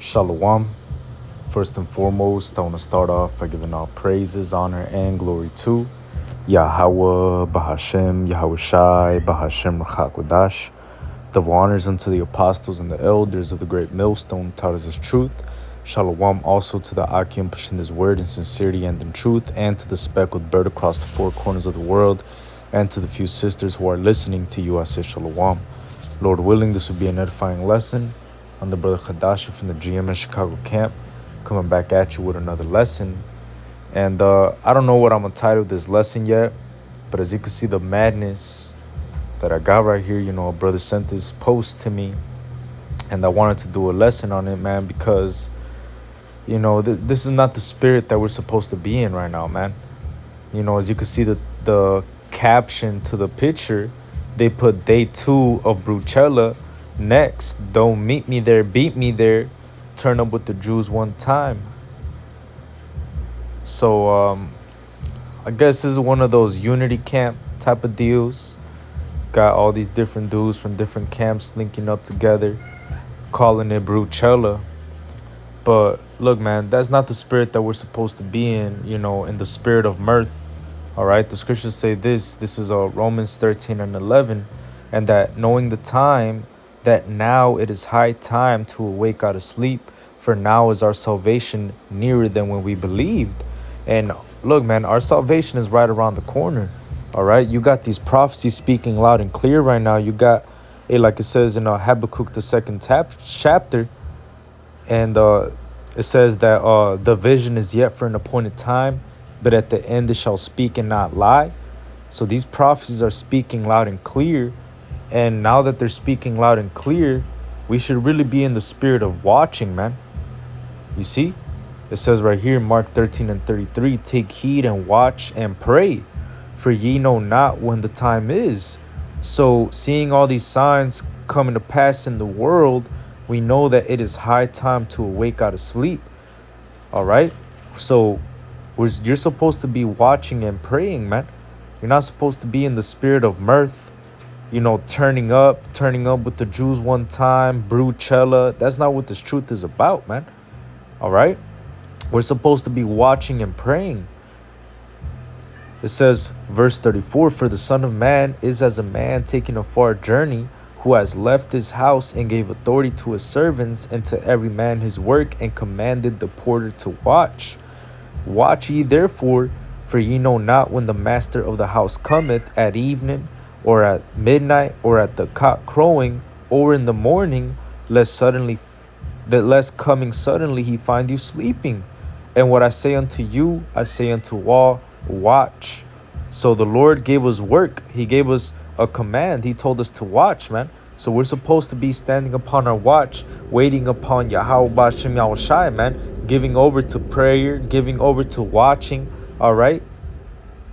Shalom. First and foremost, I want to start off by giving all praises, honor, and glory to Yahweh, Bahashem, Yahweh Shai, Bahashem, Rachakwadash. Double honors unto the apostles and the elders of the great millstone taught us his truth. Shalom also to the Akim pushing his word in sincerity and in truth, and to the speckled bird across the four corners of the world, and to the few sisters who are listening to you. I say Shalom. Lord willing, this will be an edifying lesson on the brother Khadashi from the GM in Chicago camp, coming back at you with another lesson. And I don't know what I'm gonna title this lesson yet, but as you can see the madness that I got right here, a brother sent this post to me, and I wanted to do a lesson on it, man, because this is not the spirit that we're supposed to be in right now, man. As you can see the caption to the picture, they put day 2 of Brewchella. Next, don't meet me there, beat me there, turn up with the Jews one time. So I guess this is one of those unity camp type of deals. Got all these different dudes from different camps linking up together, calling it Brewchella. But look, man, that's not the spirit that we're supposed to be in, in the spirit of mirth. All right, the scriptures say this is Romans 13 and 11, and that knowing the time, that now it is high time to awake out of sleep, for now is our salvation nearer than when we believed. And look, man, our salvation is right around the corner. All right, you got these prophecies speaking loud and clear right now. You got, like it says in Habakkuk, the second chapter, and it says that the vision is yet for an appointed time, but at the end it shall speak and not lie. So these prophecies are speaking loud and clear. And now that they're speaking loud and clear, we should really be in the spirit of watching, man. You see? It says right here, Mark 13 and 33, take heed and watch and pray, for ye know not when the time is. So seeing all these signs coming to pass in the world, we know that it is high time to awake out of sleep. All right? So you're supposed to be watching and praying, man. You're not supposed to be in the spirit of mirth, turning up with the Jews one time, Brewchella. That's not what this truth is about, man. All right? We're supposed to be watching and praying. It says, verse 34, for the Son of Man is as a man taking a far journey, who has left his house and gave authority to his servants and to every man his work, and commanded the porter to watch. Watch ye therefore, for ye know not when the master of the house cometh, at evening, or at midnight, or at the cock crowing, or in the morning, lest coming suddenly he find you sleeping. And what I say unto you, I say unto all, watch. So the Lord gave us work. He gave us a command. He told us to watch, man. So we're supposed to be standing upon our watch, waiting upon Yahweh Bashem Yahweh Shai, man, giving over to prayer, giving over to watching. All right.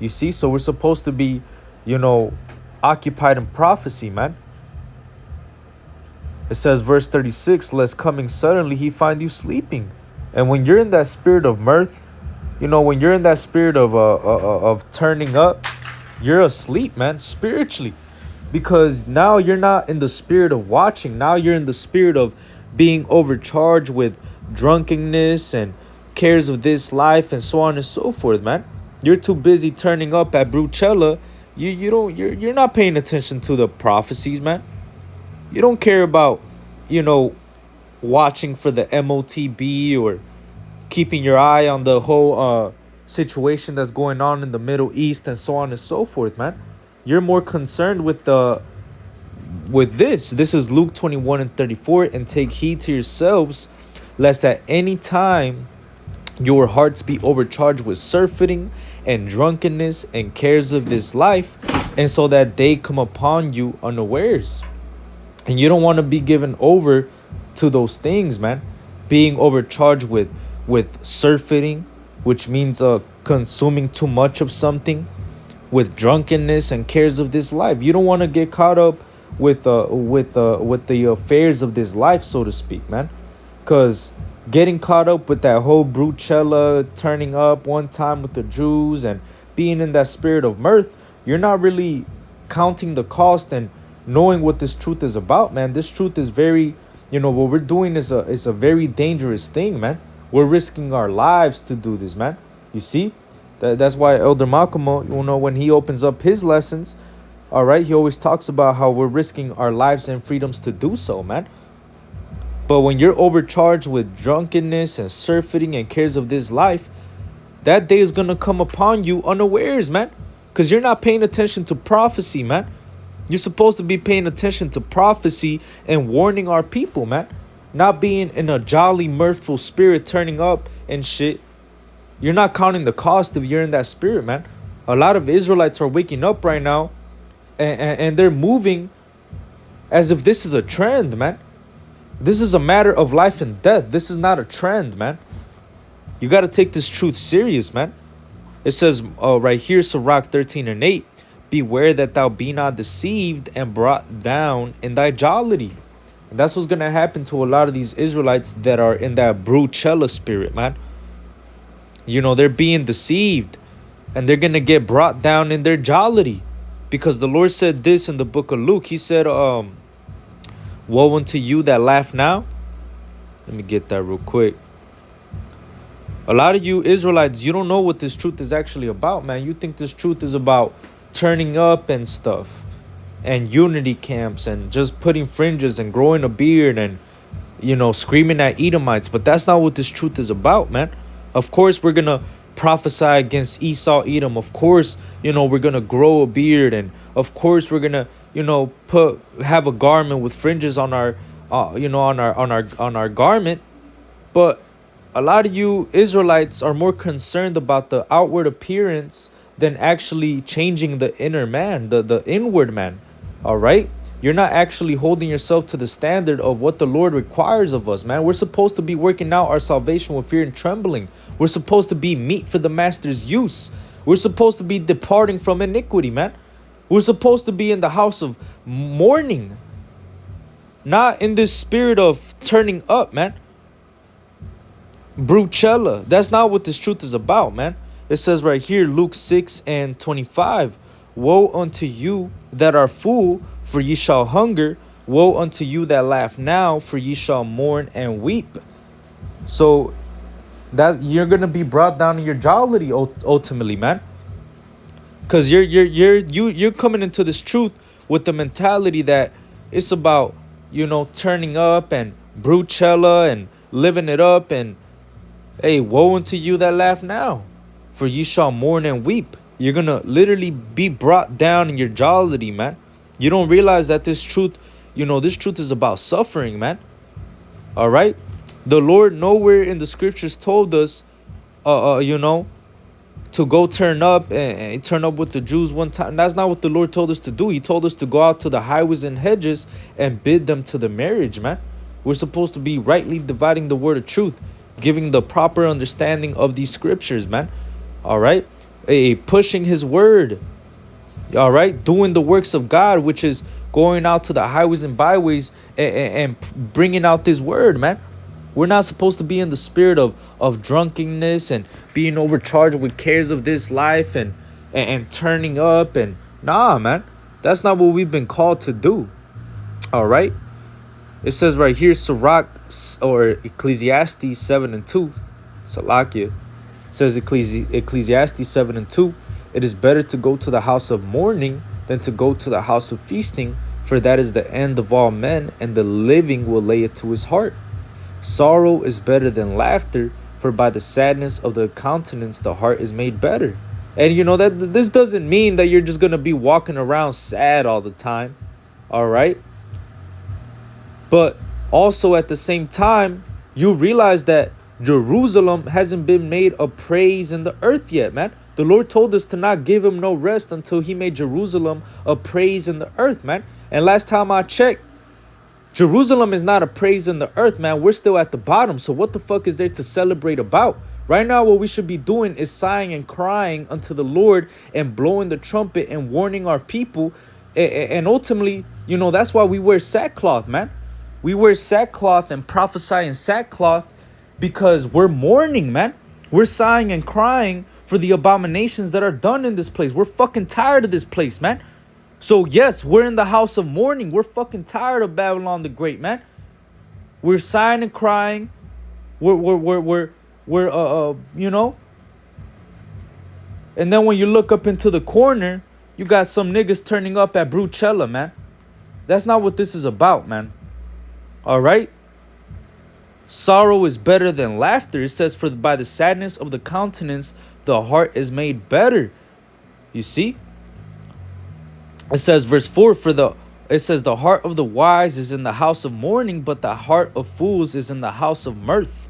You see, so we're supposed to be, occupied in prophecy, man. It says, verse 36, lest coming suddenly he find you sleeping. And when you're in that spirit of mirth, when you're in that spirit of turning up, you're asleep, man, spiritually. Because now you're not in the spirit of watching. Now you're in the spirit of being overcharged with drunkenness and cares of this life and so on and so forth, man. You're too busy turning up at Brewchella. You're not paying attention to the prophecies, man. You don't care about, watching for the MOTB or keeping your eye on the whole situation that's going on in the Middle East and so on and so forth, man. You're more concerned with this. This is Luke 21 and 34. And take heed to yourselves, lest at any time your hearts be overcharged with surfeiting and drunkenness and cares of this life, and so that day come upon you unawares. And you don't want to be given over to those things, man. Being overcharged with surfeiting, which means consuming too much of something, with drunkenness and cares of this life. You don't want to get caught up with the affairs of this life, so to speak, man. Because getting caught up with that whole Brewchella, turning up one time with the Jews and being in that spirit of mirth, you're not really counting the cost and knowing what this truth is about, man. This truth is very What we're doing is a very dangerous thing, man. We're risking our lives to do this, man. You see, that's why Elder Makamo, when he opens up his lessons, all right, he always talks about how we're risking our lives and freedoms to do so, man. But when you're overcharged with drunkenness and surfeiting and cares of this life, that day is gonna come upon you unawares, man. Because you're not paying attention to prophecy, man. You're supposed to be paying attention to prophecy and warning our people, man. Not being in a jolly, mirthful spirit turning up and shit. You're not counting the cost if you're in that spirit, man. A lot of Israelites are waking up right now and they're moving as if this is a trend, man. This is a matter of life and death. This is not a trend, man. You got to take this truth serious, man. It says right here, Sirach 13:8, beware that thou be not deceived and brought down in thy jollity. And that's what's going to happen to a lot of these Israelites that are in that Brewchella spirit, man. They're being deceived and they're going to get brought down in their jollity. Because the Lord said this in the book of Luke. He said, woe unto you that laugh now. Let me get that real quick. A lot of you Israelites, you don't know what this truth is actually about, man. You think this truth is about turning up and stuff and unity camps and just putting fringes and growing a beard and, screaming at Edomites. But that's not what this truth is about, man. Of course, we're going to prophesy against Esau, Edom. Of course, we're going to grow a beard. And of course, we're going to, have a garment with fringes on our, on our garment. But a lot of you Israelites are more concerned about the outward appearance than actually changing the inner man, the inward man. All right? You're not actually holding yourself to the standard of what the Lord requires of us, man. We're supposed to be working out our salvation with fear and trembling. We're supposed to be meat for the master's use. We're supposed to be departing from iniquity, man. We're supposed to be in the house of mourning, not in this spirit of turning up, man. Brewchella. That's not what this truth is about, man. It says right here, Luke 6:25, woe unto you that are full, for ye shall hunger. Woe unto you that laugh now, for ye shall mourn and weep. So you're gonna be brought down in your jollity ultimately, man. Cause you're coming into this truth with the mentality that it's about turning up and Brewchella and living it up. And hey, woe unto you that laugh now, for ye shall mourn and weep. You're going to literally be brought down in your jollity, man. You don't realize that this truth, this truth is about suffering, man. All right? The Lord nowhere in the scriptures told us, to go turn up and turn up with the Jews one time. That's not what the Lord told us to do. He told us to go out to the highways and hedges and bid them to the marriage, man. We're supposed to be rightly dividing the word of truth, giving the proper understanding of these scriptures, man. All right? Pushing his word. All right? Doing the works of God, which is going out to the highways and byways and bringing out this word, man. We're not supposed to be in the spirit of drunkenness and being overcharged with cares of this life and turning up. And nah, man. That's not what we've been called to do. All right? It says right here, Sirach or Ecclesiastes 7:2. Salakia. It says Ecclesiastes 7:2. It is better to go to the house of mourning than to go to the house of feasting, for that is the end of all men, and the living will lay it to his heart. Sorrow is better than laughter, for by the sadness of the countenance the heart is made better. And that this doesn't mean that you're just going to be walking around sad all the time. All right? But also at the same time, you realize that Jerusalem hasn't been made a praise in the earth yet, man. The Lord told us to not give him no rest until he made Jerusalem a praise in the earth, man. And last time I checked, Jerusalem is not a praise in the earth, man. We're still at the bottom. So what the fuck is there to celebrate about? Right now, what we should be doing is sighing and crying unto the Lord and blowing the trumpet and warning our people. And ultimately, that's why we wear sackcloth, man. We wear sackcloth and prophesy in sackcloth because we're mourning, man. We're sighing and crying for the abominations that are done in this place. We're fucking tired of this place, man. So yes, we're in the house of mourning. We're fucking tired of Babylon the Great, man. We're sighing and crying. We're you know. And then when you look up into the corner, you got some niggas turning up at Brewchella, man. That's not what this is about, man. All right? Sorrow is better than laughter. It says, for by the sadness of the countenance, the heart is made better. You see? It says, verse 4, it says, the heart of the wise is in the house of mourning, but the heart of fools is in the house of mirth.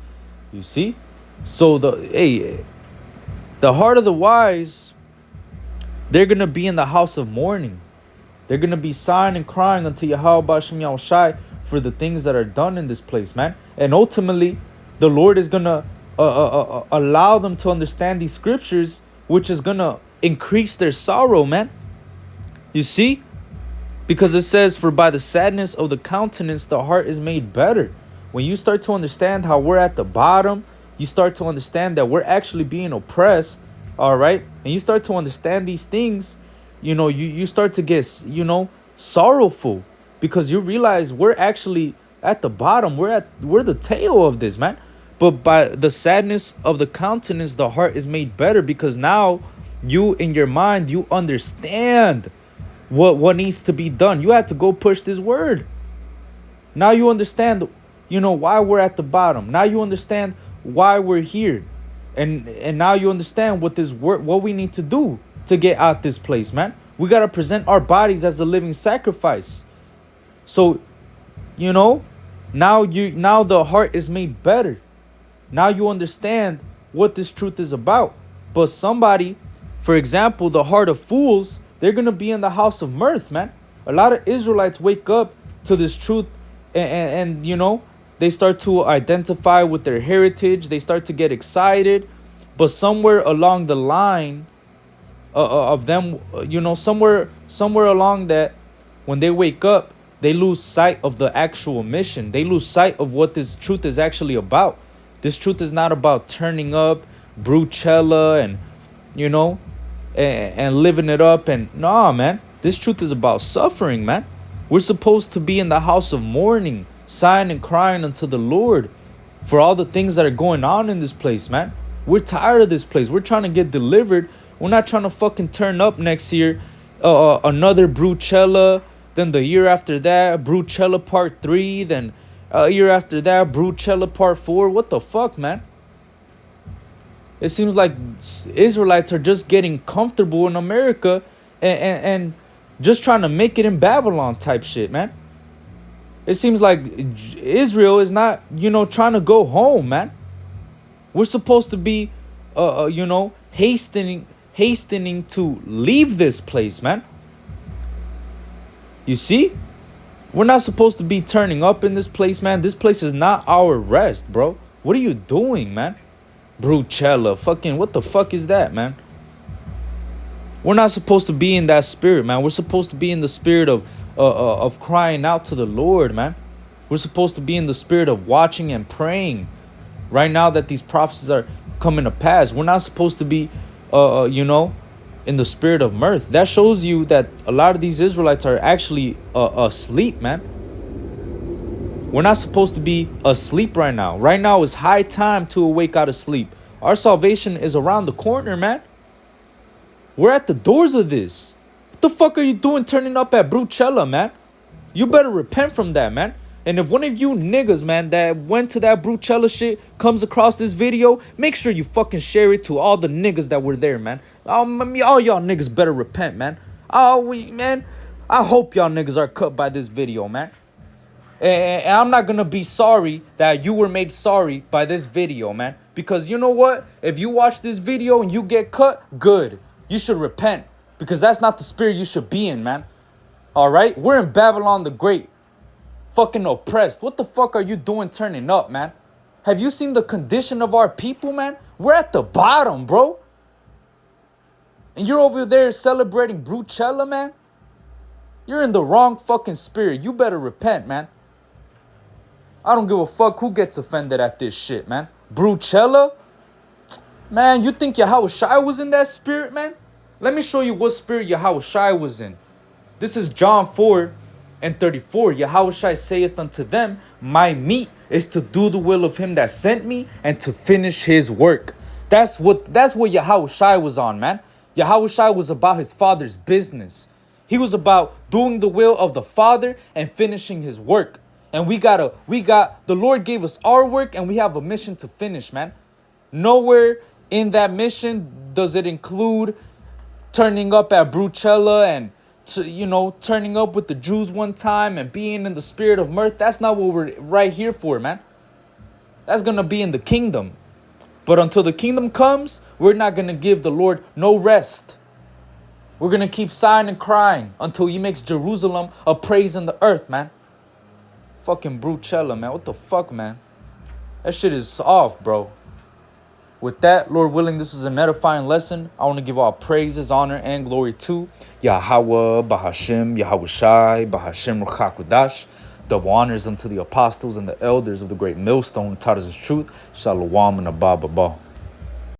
You see? So the heart of the wise, they're going to be in the house of mourning. They're going to be sighing and crying unto Yahweh Bashem Yahushai for the things that are done in this place, man. And ultimately, the Lord is going to allow them to understand these scriptures, which is going to increase their sorrow, man. You see? Because it says, for by the sadness of the countenance, the heart is made better. When you start to understand how we're at the bottom, you start to understand that we're actually being oppressed, all right? And you start to understand these things, you know, you start to get, you know, sorrowful, because you realize we're actually at the bottom. We're the tail of this, man. But by the sadness of the countenance, the heart is made better, because now you, in your mind, you understand what needs to be done. You have to go push this word. Now you understand, you know, why we're at the bottom. Now you understand why we're here. And now you understand what this work, what we need to do to get out this place, man. We got to present our bodies as a living sacrifice. So, you know, now the heart is made better. Now you understand what this truth is about. But somebody, for example, the heart of fools, they're going to be in the house of mirth, man. A lot of Israelites wake up to this truth and you know, they start to identify with their heritage. They start to get excited. But somewhere along the line of them, you know, somewhere along that, when they wake up, they lose sight of the actual mission. They lose sight of what this truth is actually about. This truth is not about turning up, Brewchella, and, you know, and living it up. And nah, man, this truth is about suffering, man. We're supposed to be in the house of mourning, sighing and crying unto the Lord for all the things that are going on in this place, man. We're tired of this place. We're trying to get delivered. We're not trying to fucking turn up next year. Another Brewchella. Then the year after that, Brewchella Part 3. Then a year after that, Brewchella Part 4. What the fuck, man? It seems like Israelites are just getting comfortable in America and just trying to make it in Babylon type shit, man. It seems like Israel is not, you know, trying to go home, man. We're supposed to be, you know, hastening to leave this place, man. You see? We're not supposed to be turning up in this place, man. This place is not our rest, bro. What are you doing, man? Brewchella, fucking, what the fuck is that, man? We're not supposed to be in that spirit, man. We're supposed to be in the spirit of crying out to the Lord, man. We're supposed to be in the spirit of watching and praying. Right now that these prophecies are coming to pass, we're not supposed to be, you know, in the spirit of mirth. That shows you that a lot of these Israelites are actually asleep, man. We're not supposed to be asleep right now. Right now is high time to awake out of sleep. Our salvation is around the corner, man. We're at the doors of this. What the fuck are you doing turning up at Brewchella, man? You better repent from that, man. And if one of you niggas, man, that went to that Brewchella shit comes across this video, make sure you fucking share it to all the niggas that were there, man. All y'all niggas better repent, man. Man, I hope y'all niggas are cut by this video, man. And I'm not going to be sorry that you were made sorry by this video, man. Because you know what? If you watch this video and you get cut, good. You should repent. Because that's not the spirit you should be in, man. All right? We're in Babylon the Great. Fucking oppressed. What the fuck are you doing turning up, man? Have you seen the condition of our people, man? We're at the bottom, bro. And you're over there celebrating Brewchella, man? You're in the wrong fucking spirit. You better repent, man. I don't give a fuck who gets offended at this shit, man. Brewchella? Man, you think Yahweh Shai was in that spirit, man? Let me show you what spirit Yahweh Shai was in. This is John 4, And 34, Yahushua saith unto them, my meat is to do the will of him that sent me and to finish his work. That's what Yahushua was on, man. Yahushua was about his father's business. He was about doing the will of the Father and finishing his work. And the Lord gave us our work and we have a mission to finish, man. Nowhere in that mission does it include turning up at Brewchella and turning up with the Jews one time and being in the spirit of mirth. That's not what we're right here for, man. That's going to be in the kingdom. But until the kingdom comes, we're not going to give the Lord no rest. We're going to keep sighing and crying until he makes Jerusalem a praise in the earth, man. Fucking Brewchella, man. What the fuck, man? That shit is off, bro. With that, Lord willing, this is an edifying lesson. I want to give all praises, honor, and glory to Yahweh, Bahashim, Yahushai, Bahashim, Ruchakudash. Double honors unto the apostles and the elders of the great millstone who taught us his truth. Shalom and Abba.